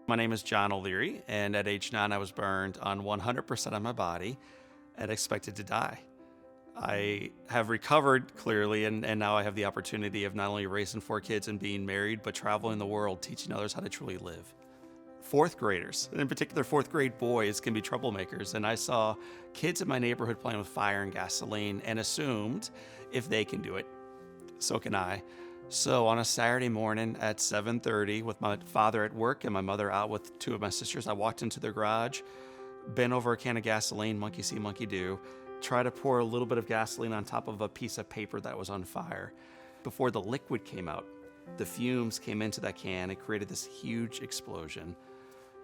My name is John O'Leary, and at age 9, I was burned on 100% of my body and expected to die. I have recovered clearly, and now I have the opportunity of not only raising 4 kids and being married, but traveling the world teaching others how to truly live. Fourth graders, and in particular fourth grade boys, can be troublemakers, and I saw kids in my neighborhood playing with fire and gasoline and assumed if they can do it, so can I. So on a Saturday morning at 7:30, with my father at work and my mother out with 2 of my sisters, I walked into their garage, bent over a can of gasoline, monkey see, monkey do, tried to pour a little bit of gasoline on top of a piece of paper that was on fire. Before the liquid came out, the fumes came into that can. It created this huge explosion,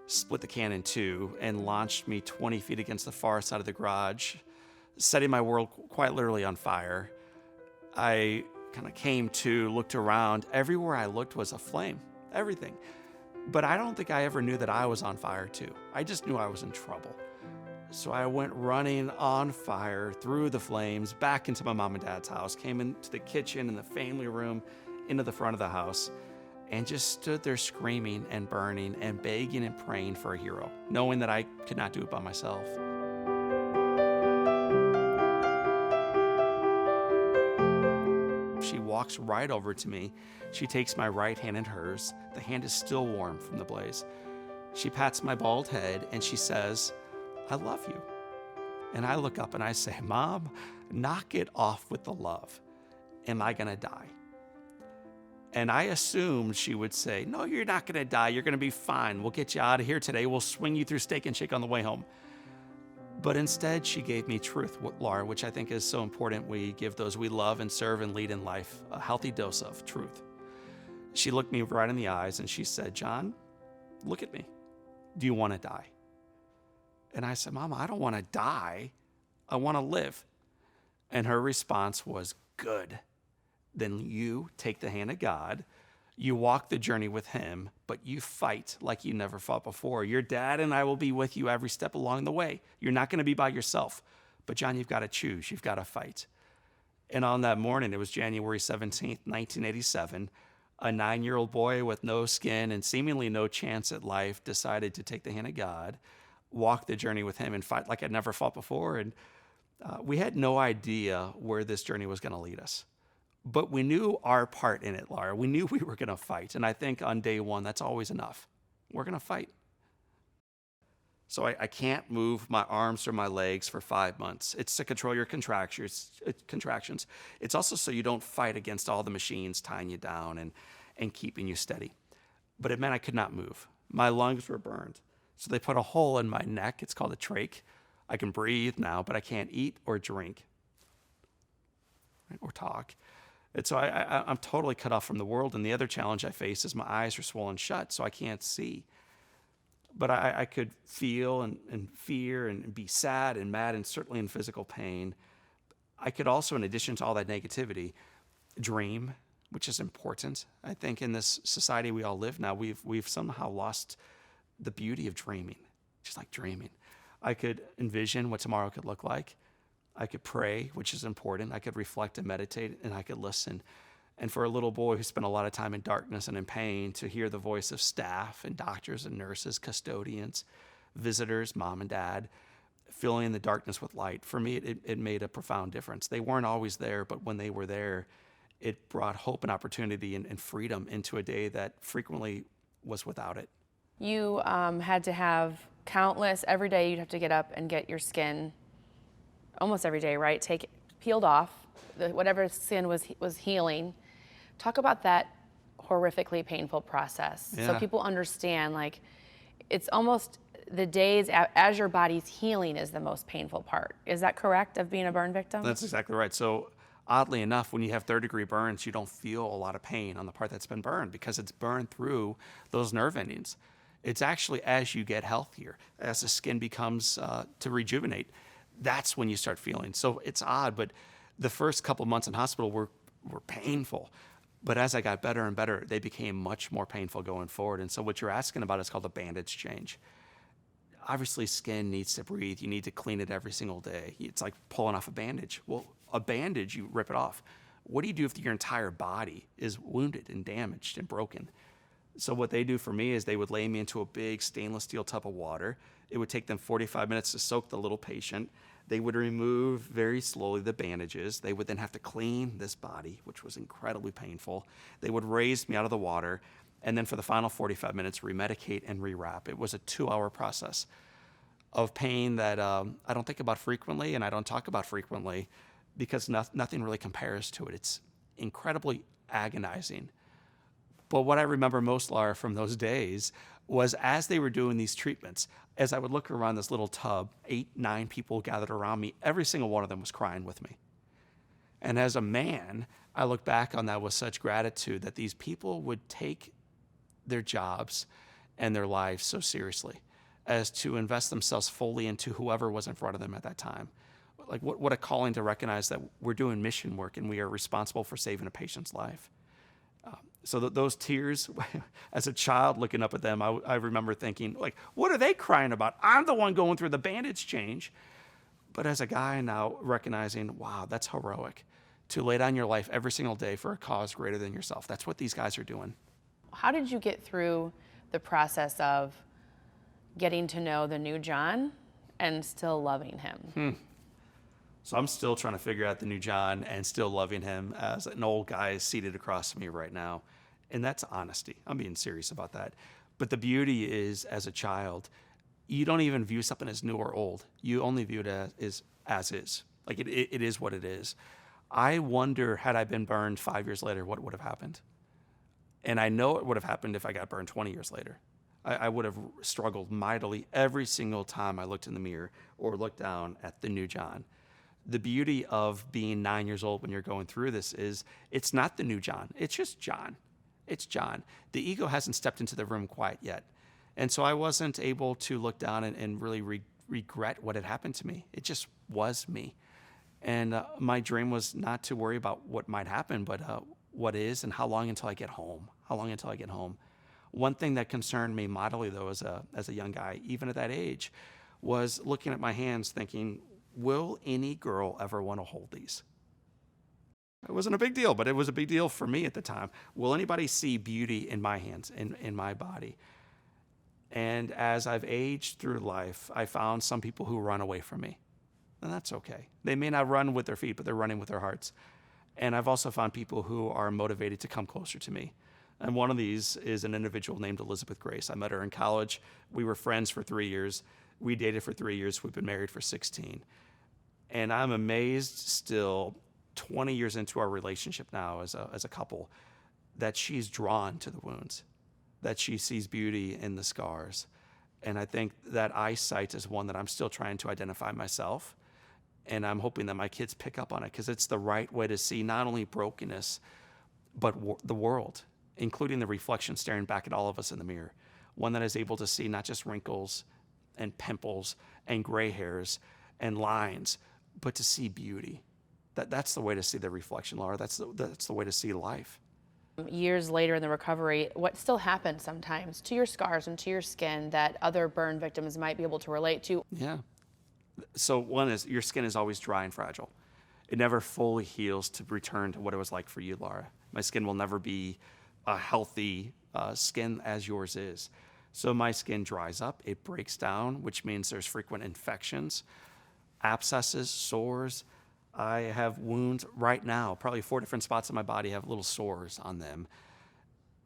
split the can in 2, and launched me 20 feet against the far side of the garage, setting my world quite literally on fire. I kind of came to, looked around. Everywhere I looked was a flame, everything. But I don't think I ever knew that I was on fire too. I just knew I was in trouble. So I went running on fire through the flames back into my mom and dad's house, came into the kitchen and the family room, into the front of the house, and just stood there screaming and burning and begging and praying for a hero, knowing that I could not do it by myself. She walks right over to me. She takes my right hand in hers. The hand is still warm from the blaze. She pats my bald head and she says, "I love you." And I look up and I say, "Mom, knock it off with the love. Am I gonna die?" And I assumed she would say, "No, you're not gonna die. You're gonna be fine. We'll get you out of here today. We'll swing you through Steak and Shake on the way home." But instead, she gave me truth, Laura, which I think is so important. We give those we love and serve and lead in life a healthy dose of truth. She looked me right in the eyes and she said, "John, look at me. Do you want to die?" And I said, "Mama, I don't want to die. I want to live." And her response was, "Good. Then you take the hand of God. You walk the journey with him, but you fight like you never fought before. Your dad and I will be with you every step along the way. You're not going to be by yourself. But John, you've got to choose. You've got to fight." And on that morning, it was January 17th, 1987, a 9-year-old boy with no skin and seemingly no chance at life decided to take the hand of God, walk the journey with him, and fight like I'd never fought before. And we had no idea where this journey was going to lead us. But we knew our part in it, Laura. We knew we were going to fight. And I think on day 1, that's always enough. We're going to fight. So I can't move my arms or my legs for 5 months. It's to control your contractions. It's also so you don't fight against all the machines tying you down and keeping you steady. But it meant I could not move. My lungs were burned. So they put a hole in my neck. It's called a trach. I can breathe now, but I can't eat or drink or talk. And so I'm totally cut off from the world. And the other challenge I face is my eyes are swollen shut, so I can't see. But I could feel and fear and be sad and mad and certainly in physical pain. I could also, in addition to all that negativity, dream, which is important. I think in this society we all live now, we've somehow lost the beauty of dreaming, just like dreaming. I could envision what tomorrow could look like. I could pray, which is important. I could reflect and meditate, and I could listen. And for a little boy who spent a lot of time in darkness and in pain, to hear the voice of staff and doctors and nurses, custodians, visitors, mom and dad, filling the darkness with light, for me, it made a profound difference. They weren't always there, but when they were there, it brought hope and opportunity and freedom into a day that frequently was without it. You had to have every day you'd have to get up and get your skin, almost every day, right? Peeled off, whatever skin was healing. Talk about that horrifically painful process. Yeah. So people understand, like, it's almost the days as your body's healing is the most painful part. Is that correct, of being a burn victim? That's exactly right. So oddly enough, when you have 3rd-degree burns, you don't feel a lot of pain on the part that's been burned because it's burned through those nerve endings. It's actually as you get healthier, as the skin becomes to rejuvenate, that's when you start feeling. So it's odd, but the first couple months in hospital were painful. But as I got better and better, they became much more painful going forward. And so what you're asking about is called a bandage change. Obviously, skin needs to breathe. You need to clean it every single day. It's like pulling off a bandage. Well, a bandage, you rip it off. What do you do if your entire body is wounded and damaged and broken? So what they do for me is they would lay me into a big stainless steel tub of water. It would take them 45 minutes to soak the little patient. They would remove very slowly the bandages. They would then have to clean this body, which was incredibly painful. They would raise me out of the water, and then for the final 45 minutes, remedicate and rewrap. It was a 2-hour process of pain that I don't think about frequently, and I don't talk about frequently because nothing really compares to it. It's incredibly agonizing. But what I remember most, Laura, from those days was as they were doing these treatments, as I would look around this little tub, 8, 9 people gathered around me, every single one of them was crying with me. And as a man, I look back on that with such gratitude that these people would take their jobs and their lives so seriously as to invest themselves fully into whoever was in front of them at that time. Like what a calling to recognize that we're doing mission work and we are responsible for saving a patient's life. So those tears, as a child looking up at them, I remember thinking, like, what are they crying about? I'm the one going through the bandage change. But as a guy now recognizing, wow, that's heroic, to lay down your life every single day for a cause greater than yourself. That's what these guys are doing. How did you get through the process of getting to know the new John and still loving him? So I'm still trying to figure out the new John and still loving him as an old guy seated across from me right now. And that's honesty. I'm being serious about that. But the beauty is, as a child, you don't even view something as new or old. You only view it as is. Like it is what it is. I wonder, had I been burned 5 years later, what would have happened? And I know it would have happened if I got burned 20 years later. I would have struggled mightily every single time I looked in the mirror or looked down at the new John. The beauty of being 9 years old when you're going through this is it's not the new John. It's just John. It's John. The ego hasn't stepped into the room quite yet. And so I wasn't able to look down and really regret what had happened to me. It just was me. And my dream was not to worry about what might happen, but what is and how long until I get home. How long until I get home. One thing that concerned me mightily, though, as a young guy, even at that age, was looking at my hands thinking, will any girl ever want to hold these? It wasn't a big deal, but it was a big deal for me at the time. Will anybody see beauty in my hands, in my body? And as I've aged through life, I found some people who run away from me. And that's okay. They may not run with their feet, but they're running with their hearts. And I've also found people who are motivated to come closer to me. And one of these is an individual named Elizabeth Grace. I met her in college. We were friends for 3 years. We dated for 3 years. We've been married for 16. And I'm amazed still, 20 years into our relationship now as a couple, that she's drawn to the wounds, that she sees beauty in the scars. And I think that eyesight is one that I'm still trying to identify myself. And I'm hoping that my kids pick up on it because it's the right way to see not only brokenness, but the world, including the reflection staring back at all of us in the mirror. One that is able to see not just wrinkles and pimples and gray hairs and lines, but to see beauty. That's the way to see the reflection, Laura. That's the way to see life. Years later in the recovery, what still happens sometimes to your scars and to your skin that other burn victims might be able to relate to? Yeah. So one is your skin is always dry and fragile. It never fully heals to return to what it was like for you, Laura. My skin will never be a healthy skin as yours is. So my skin dries up, it breaks down, which means there's frequent infections, abscesses, sores. I have wounds right now, probably 4 different spots on my body have little sores on them.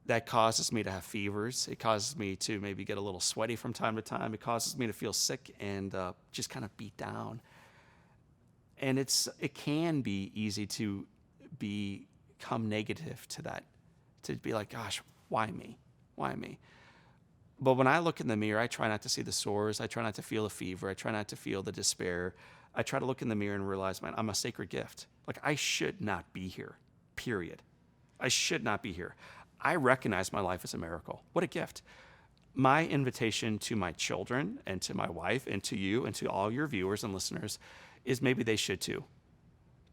That causes me to have fevers. It causes me to maybe get a little sweaty from time to time. It causes me to feel sick and just kind of beat down. And it can be easy to become negative to that, to be like, gosh, why me? Why me? But when I look in the mirror, I try not to see the sores. I try not to feel the fever. I try not to feel the despair. I try to look in the mirror and realize, man, I'm a sacred gift. Like, I should not be here, period. I should not be here. I recognize my life as a miracle. What a gift. My invitation to my children and to my wife and to you and to all your viewers and listeners is maybe they should too.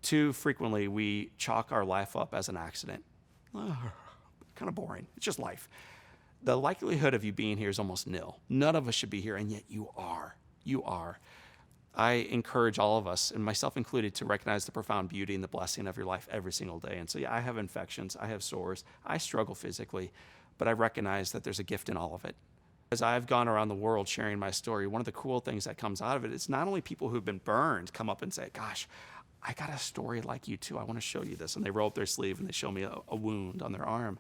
Too frequently, we chalk our life up as an accident. Kind of boring. It's just life. The likelihood of you being here is almost nil. None of us should be here, and yet you are. You are. I encourage all of us, and myself included, to recognize the profound beauty and the blessing of your life every single day. And so, yeah, I have infections. I have sores. I struggle physically. but I recognize that there's a gift in all of it. As I've gone around the world sharing my story, one of the cool things that comes out of it is not only people who've been burned come up and say, gosh, I got a story like you too. I want to show you this. And they roll up their sleeve and they show me a wound on their arm.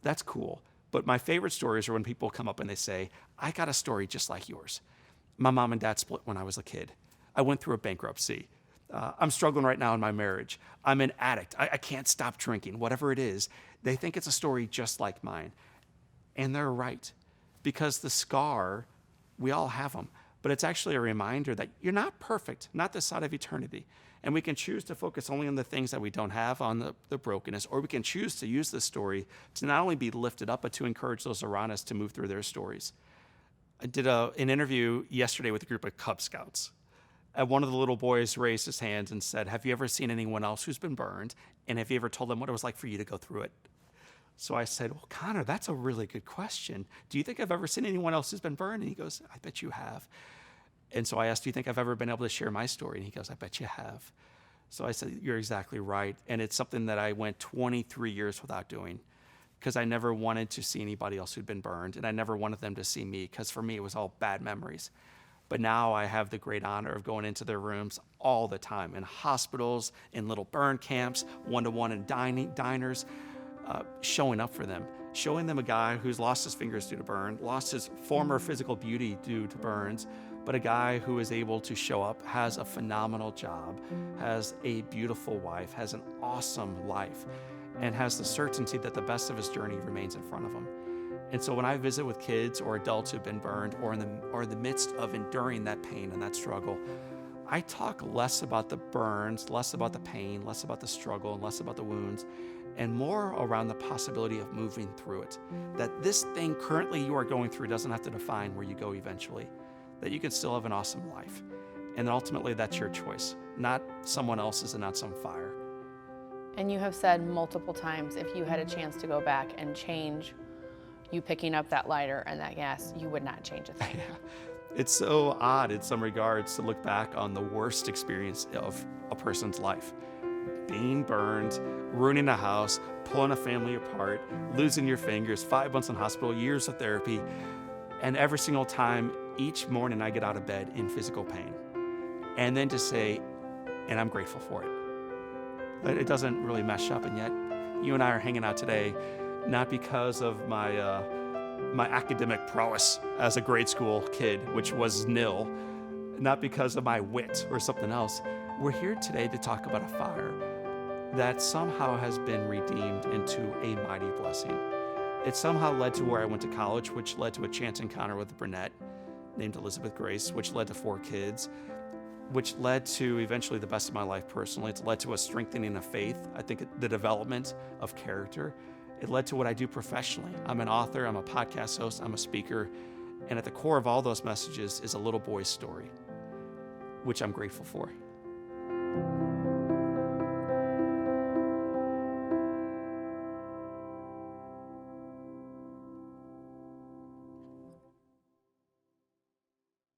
That's cool. But my favorite stories are when people come up and they say, I got a story just like yours. My mom and dad split when I was a kid. I went through a bankruptcy. I'm struggling right now in my marriage. I'm an addict. I can't stop drinking. Whatever it is, they think it's a story just like mine. And they're right. Because the scar, we all have them, but it's actually a reminder that you're not perfect, not this side of eternity. And we can choose to focus only on the things that we don't have, on the brokenness, or we can choose to use this story to not only be lifted up, but to encourage those around us to move through their stories. I did an interview yesterday with a group of Cub Scouts. And one of the little boys raised his hand and said, have you ever seen anyone else who's been burned? And have you ever told them what it was like for you to go through it? So I said, well, Connor, that's a really good question. Do you think I've ever seen anyone else who's been burned? And he goes, I bet you have. And so I asked, do you think I've ever been able to share my story? And he goes, I bet you have. So I said, you're exactly right. And it's something that I went 23 years without doing because I never wanted to see anybody else who'd been burned. And I never wanted them to see me because for me, it was all bad memories. But now I have the great honor of going into their rooms all the time, in hospitals, in little burn camps, one-to-one in diners, showing up for them, showing them a guy who's lost his fingers due to burn, lost his former physical beauty due to burns, but a guy who is able to show up, has a phenomenal job, has a beautiful wife, has an awesome life, and has the certainty that the best of his journey remains in front of him. And so when I visit with kids or adults who've been burned or in the midst of enduring that pain and that struggle, I talk less about the burns, less about the pain, less about the struggle, and less about the wounds, and more around the possibility of moving through it. That this thing currently you are going through doesn't have to define where you go eventually. That you can still have an awesome life. And ultimately that's your choice, not someone else's and not some fire. And you have said multiple times, if you had a chance to go back and change you picking up that lighter and that gas, you would not change a thing. Yeah. It's so odd in some regards to look back on the worst experience of a person's life. Being burned, ruining a house, pulling a family apart, losing your fingers, 5 months in hospital, years of therapy. And every single time, each morning I get out of bed in physical pain. And then to say, and I'm grateful for it. It doesn't really mesh up. And yet you and I are hanging out today, not because of my academic prowess as a grade school kid, which was nil, not because of my wit or something else. We're here today to talk about a fire that somehow has been redeemed into a mighty blessing. It somehow led to where I went to college, which led to a chance encounter with a brunette named Elizabeth Grace, which led to 4 kids, which led to eventually the best of my life personally. It's led to a strengthening of faith. I think the development of character. It led to what I do professionally. I'm an author, I'm a podcast host, I'm a speaker, and at the core of all those messages is a little boy's story, which I'm grateful for.